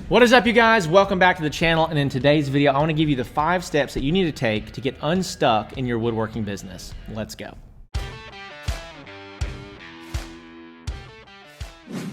What is up, you guys? Welcome back to the channel, and in today's video I want to give you the 5 steps that you need to take to get unstuck in your woodworking business. Let's go.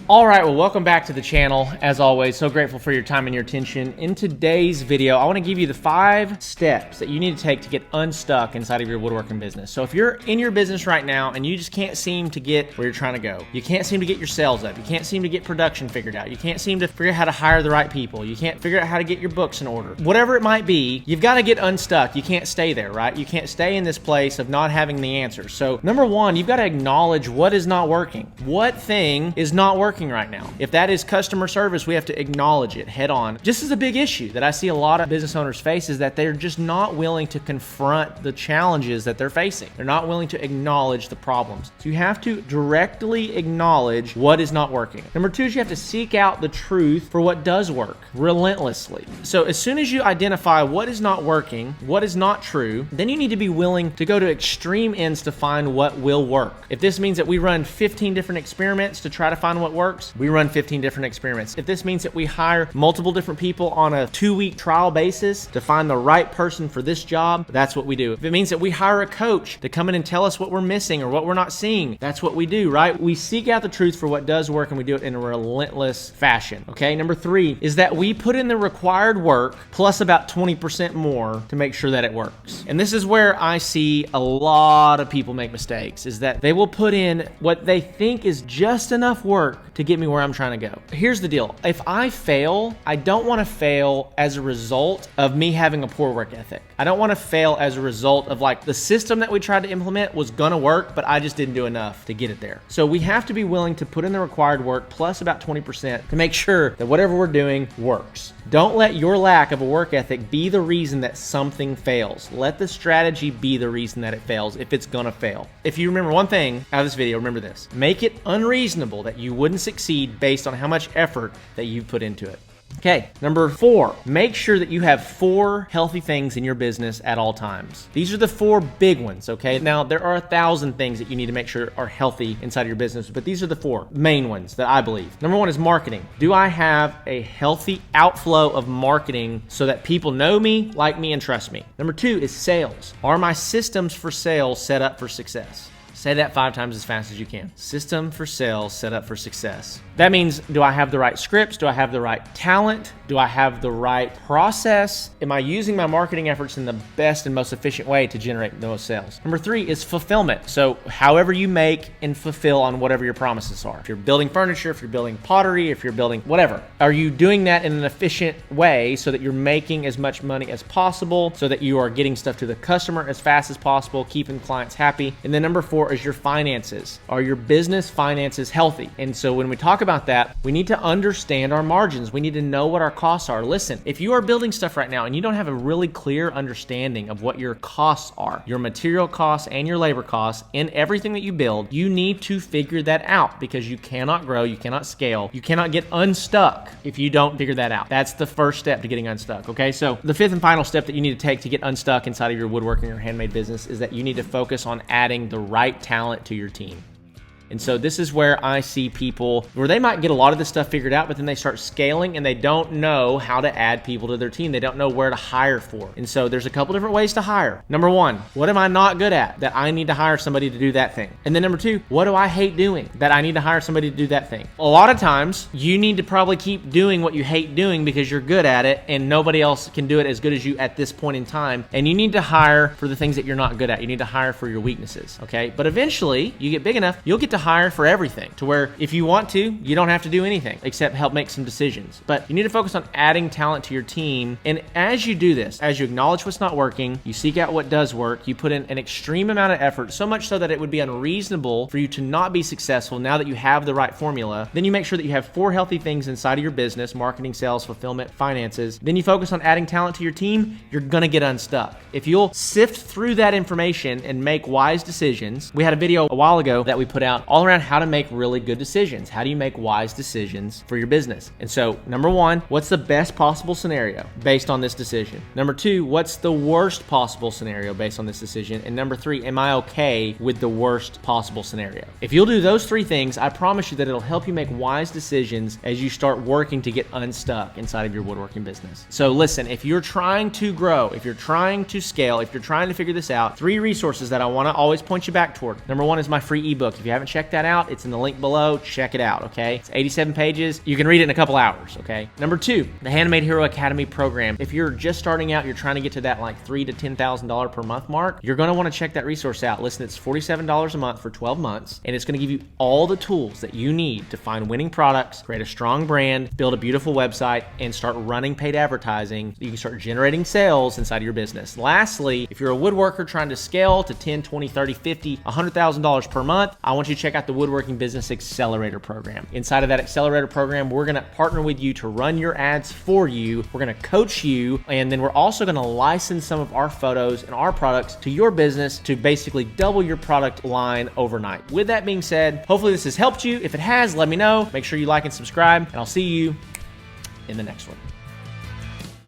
All right, well, welcome back to the channel. As always, so grateful for your time and your attention. In today's video, I want to give you the 5 steps that you need to take to get unstuck inside of your woodworking business. So if you're in your business right now and you just can't seem to get where you're trying to go, you can't seem to get your sales up, you can't seem to get production figured out, you can't seem to figure out how to hire the right people, you can't figure out how to get your books in order, whatever it might be, you've got to get unstuck. You can't stay there, right? You can't stay in this place of not having the answers. So number 1, you've got to acknowledge what is not working. What thing is not working right now? If that is customer service, we have to acknowledge it head on. Just as a big issue that I see a lot of business owners face is that they're just not willing to confront the challenges that they're facing. They're not willing to acknowledge the problems. So you have to directly acknowledge what is not working. Number 2 is you have to seek out the truth for what does work relentlessly. So as soon as you identify what is not working, what is not true, then you need to be willing to go to extreme ends to find what will work. If this means that we run 15 different experiments to try to find what works, we run 15 different experiments. If this means that we hire multiple different people on a 2-week trial basis to find the right person for this job, that's what we do. If it means that we hire a coach to come in and tell us what we're missing or what we're not seeing, that's what we do, right? We seek out the truth for what does work, and we do it in a relentless fashion, okay? Number 3 is that we put in the required work plus about 20% more to make sure that it works. And this is where I see a lot of people make mistakes, is that they will put in what they think is just enough work to get me where I'm trying to go. Here's the deal. If I fail, I don't want to fail as a result of me having a poor work ethic. I don't want to fail as a result of like the system that we tried to implement was gonna work, but I just didn't do enough to get it there. So we have to be willing to put in the required work plus about 20% to make sure that whatever we're doing works. Don't let your lack of a work ethic be the reason that something fails. Let the strategy be the reason that it fails if it's gonna fail. If you remember one thing out of this video, remember this. Make it unreasonable that you wouldn't succeed based on how much effort that you've put into it. Okay, number 4, make sure that you have 4 healthy things in your business at all times. These are the 4 big ones, okay? Now, there are 1,000 things that you need to make sure are healthy inside your business, but these are the 4 main ones that I believe. Number 1 is marketing. Do I have a healthy outflow of marketing so that people know me, like me, and trust me? Number 2 is sales. Are my systems for sales set up for success? Say that 5 times as fast as you can. System for sales set up for success. That means, do I have the right scripts? Do I have the right talent? Do I have the right process? Am I using my marketing efforts in the best and most efficient way to generate the most sales? Number 3 is fulfillment. So however you make and fulfill on whatever your promises are. If you're building furniture, if you're building pottery, if you're building whatever, are you doing that in an efficient way so that you're making as much money as possible, so that you are getting stuff to the customer as fast as possible, keeping clients happy? And then number 4 is your finances. Are your business finances healthy? And so when we talk about that, we need to understand our margins. We need to know what our costs are. Listen, if you are building stuff right now and you don't have a really clear understanding of what your costs are, your material costs and your labor costs in everything that you build, you need to figure that out, because you cannot grow, you cannot scale, you cannot get unstuck if you don't figure that out. That's the first step to getting unstuck, okay? So the 5th and final step that you need to take to get unstuck inside of your woodworking or handmade business is that you need to focus on adding the right talent to your team. And so this is where I see people where they might get a lot of this stuff figured out, but then they start scaling and they don't know how to add people to their team. They don't know where to hire for. And so there's a couple different ways to hire. Number 1, what am I not good at that I need to hire somebody to do that thing? And then number 2, what do I hate doing that I need to hire somebody to do that thing? A lot of times you need to probably keep doing what you hate doing because you're good at it and nobody else can do it as good as you at this point in time. And you need to hire for the things that you're not good at. You need to hire for your weaknesses, okay? But eventually you get big enough, you'll get to hire for everything, to where if you want to, you don't have to do anything except help make some decisions. But you need to focus on adding talent to your team. And as you do this, as you acknowledge what's not working, you seek out what does work, you put in an extreme amount of effort, so much so that it would be unreasonable for you to not be successful now that you have the right formula. Then you make sure that you have 4 healthy things inside of your business: marketing, sales, fulfillment, finances. Then you focus on adding talent to your team, you're gonna get unstuck. If you'll sift through that information and make wise decisions. We had a video a while ago that we put out all around how to make really good decisions. How do you make wise decisions for your business? And so, number one, what's the best possible scenario based on this decision? Number two, what's the worst possible scenario based on this decision? And number three, am I okay with the worst possible scenario? If you'll do those three things, I promise you that it'll help you make wise decisions as you start working to get unstuck inside of your woodworking business. So listen, if you're trying to grow, if you're trying to scale, if you're trying to figure this out, three resources that I want to always point you back toward. Number one is my free ebook. If you haven't checked that out, it's in the link below. Check it out, okay? It's 87 pages. You can read it in a couple hours, okay? Number two, the Handmade Hero Academy program. If you're just starting out, you're trying to get to that like $3,000 to $10,000 per month mark, you're going to want to check that resource out. Listen, it's $47 a month for 12 months, and it's going to give you all the tools that you need to find winning products, create a strong brand, build a beautiful website, and start running paid advertising. You can start generating sales inside of your business. Lastly, if you're a woodworker trying to scale to $10, $20, $30, $50, $100,000 per month, I want you to check out the Woodworking Business Accelerator program. Inside of that accelerator program, we're going to partner with you to run your ads for you. We're going to coach you, and then we're also going to license some of our photos and our products to your business to basically double your product line overnight. With that being said, hopefully this has helped you. If it has, let me know. Make sure you like and subscribe, and I'll see you in the next one.